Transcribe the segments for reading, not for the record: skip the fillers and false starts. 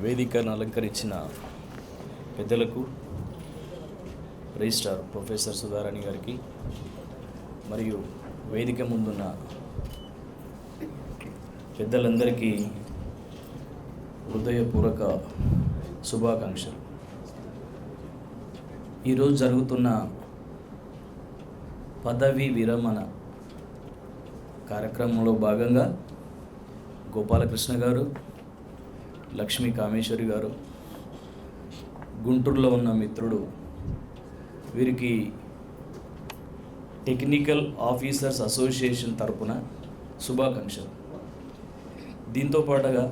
వేదికను అలంకరించిన పెద్దలకు, రిజిస్ట్రార్ ప్రొఫెసర్ సుధారాణి గారికి మరియు వేదిక ముందున్న పెద్దలందరికీ హృదయపూర్వక శుభాకాంక్షలు. ఈరోజు జరుగుతున్న పదవీ విరమణ కార్యక్రమంలో భాగంగా గోపాలకృష్ణ గారు, లక్ష్మీ కామేశ్వరి గారు, గుంటూరులో ఉన్న మిత్రుడు, వీరికి టెక్నికల్ ఆఫీసర్స్ అసోసియేషన్ తరపున శుభాకాంక్షలు. దీంతో పాటుగా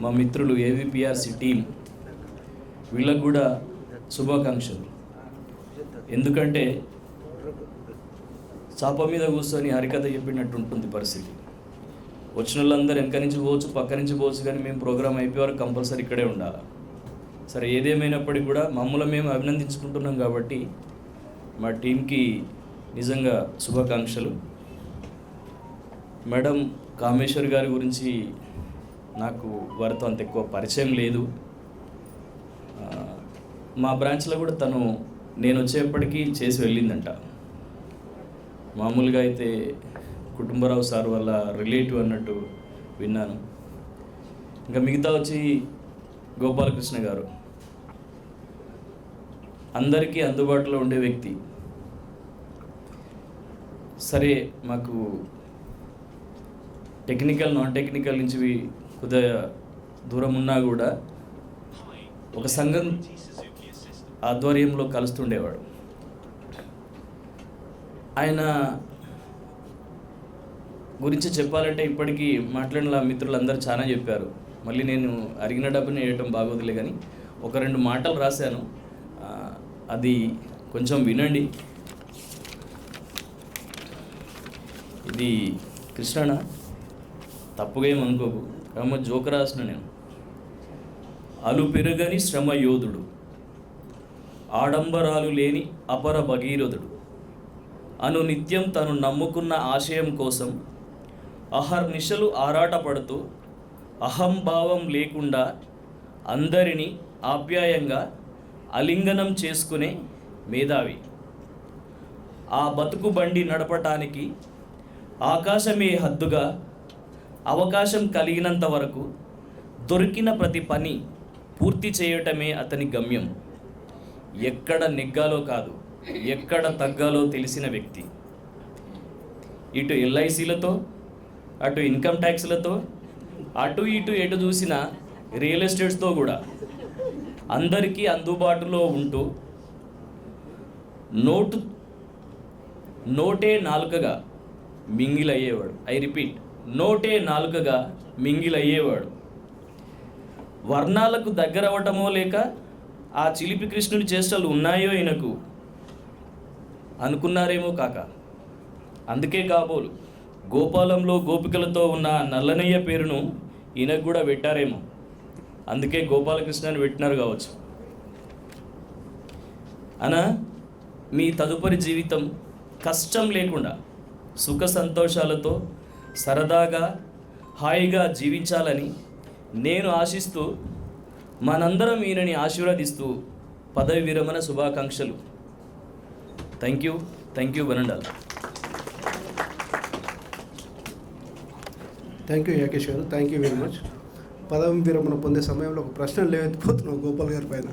మా మిత్రులు ఏవిపిఆర్సి టీం, వీళ్ళకు కూడా శుభాకాంక్షలు. ఎందుకంటే చాప మీద కూర్చొని హరికథ చెప్పినట్టు ఉంటుంది పరిస్థితి. వచ్చిన వాళ్ళందరూ వెనక నుంచి పోవచ్చు, పక్క నుంచి పోవచ్చు, కానీ మేము ప్రోగ్రామ్ అయిపోయేవారు కంపల్సరీ ఇక్కడే ఉండాలి. సరే, ఏదేమైనప్పటికీ కూడా మమ్మల్ని మేము అభినందించుకుంటున్నాం కాబట్టి మా టీంకి నిజంగా శుభాకాంక్షలు. మేడం కామేశ్వర్ గారి గురించి నాకు వారితో అంత ఎక్కువ పరిచయం లేదు. మా బ్రాంచ్లో కూడా తను నేను వచ్చేప్పటికీ చేసి వెళ్ళిందంట. మామూలుగా అయితే కుటుంబరావు సార్ వాళ్ళ రిలేటివ్ అన్నట్టు విన్నాను. ఇంకా మిగతా వచ్చి గోపాలకృష్ణ గారు అందరికీ అందుబాటులో ఉండే వ్యక్తి. సరే, మాకు టెక్నికల్ నాన్ టెక్నికల్ నుంచి కొద్దిగా దూరం ఉన్నా కూడా ఒక సంఘం ఆధ్వర్యంలో కలుస్తుండేవాడు. ఆయన గురించి చెప్పాలంటే ఇప్పటికీ మాట్లాడిన మిత్రులందరూ చాలా చెప్పారు. మళ్ళీ నేను అరిగిన డబ్బుని వేయటం బాగోదులే, కానీ ఒక 2 మాటలు రాశాను, అది కొంచెం వినండి. ఇది కృష్ణనా, తప్పుగా ఏమనుకోకు, రమ్మ జోక రాసిన నేను. అలు పెరుగని శ్రమ యోధుడు, ఆడంబరాలు లేని అపర భగీరథుడు, అను నిత్యం తను నమ్ముకున్న ఆశయం కోసం అహర్నిశలు ఆరాటపడుతూ అహంభావం లేకుండా అందరినీ ఆప్యాయంగా ఆలింగనం చేసుకునే మేధావి. ఆ బతుకు బండి నడపటానికి ఆకాశమే హద్దుగా, అవకాశం కలిగినంత వరకు దొరికిన ప్రతి పని పూర్తి చేయటమే అతని గమ్యం. ఎక్కడ నెగ్గాలో కాదు, ఎక్కడ తగ్గాలో తెలిసిన వ్యక్తి. ఇటు ఎల్ఐసీలతో, అటు ఇన్కమ్ ట్యాక్స్లతో, అటు ఇటు ఎటు చూసిన రియల్ ఎస్టేట్స్తో కూడా అందరికీ అందుబాటులో ఉంటూ నోటే నాలుకగా మింగిలయ్యేవాడు. I repeat, నోటే నాలుకగా మింగిలయ్యేవాడు. వర్ణాలకు దగ్గరవటమో లేక ఆ చిలిపి కృష్ణుడి చేష్టలు ఉన్నాయో ఈయనకు అనుకున్నారేమో కాక, అందుకే కాబోలు గోపాలంలో గోపికలతో ఉన్న నల్లనయ్య పేరును ఈయనకు కూడా పెట్టారేమో, అందుకే గోపాలకృష్ణ అని పెట్టినారు కావచ్చు. అనా, మీ తదుపరి జీవితం కష్టం లేకుండా సుఖ సంతోషాలతో సరదాగా హాయిగా జీవించాలని నేను ఆశిస్తూ, మనందరం ఈయనని ఆశీర్వదిస్తూ పదవి విరమణ శుభాకాంక్షలు. థ్యాంక్ యూ వనండాల్. థ్యాంక్ యూ యాకేష్ గారు, థ్యాంక్ యూ వెరీ మచ్. పదవి విరమణ పొందే సమయంలో ఒక ప్రశ్న లేవెత్తిపోతున్నావు గోపాల్ గారి పైన.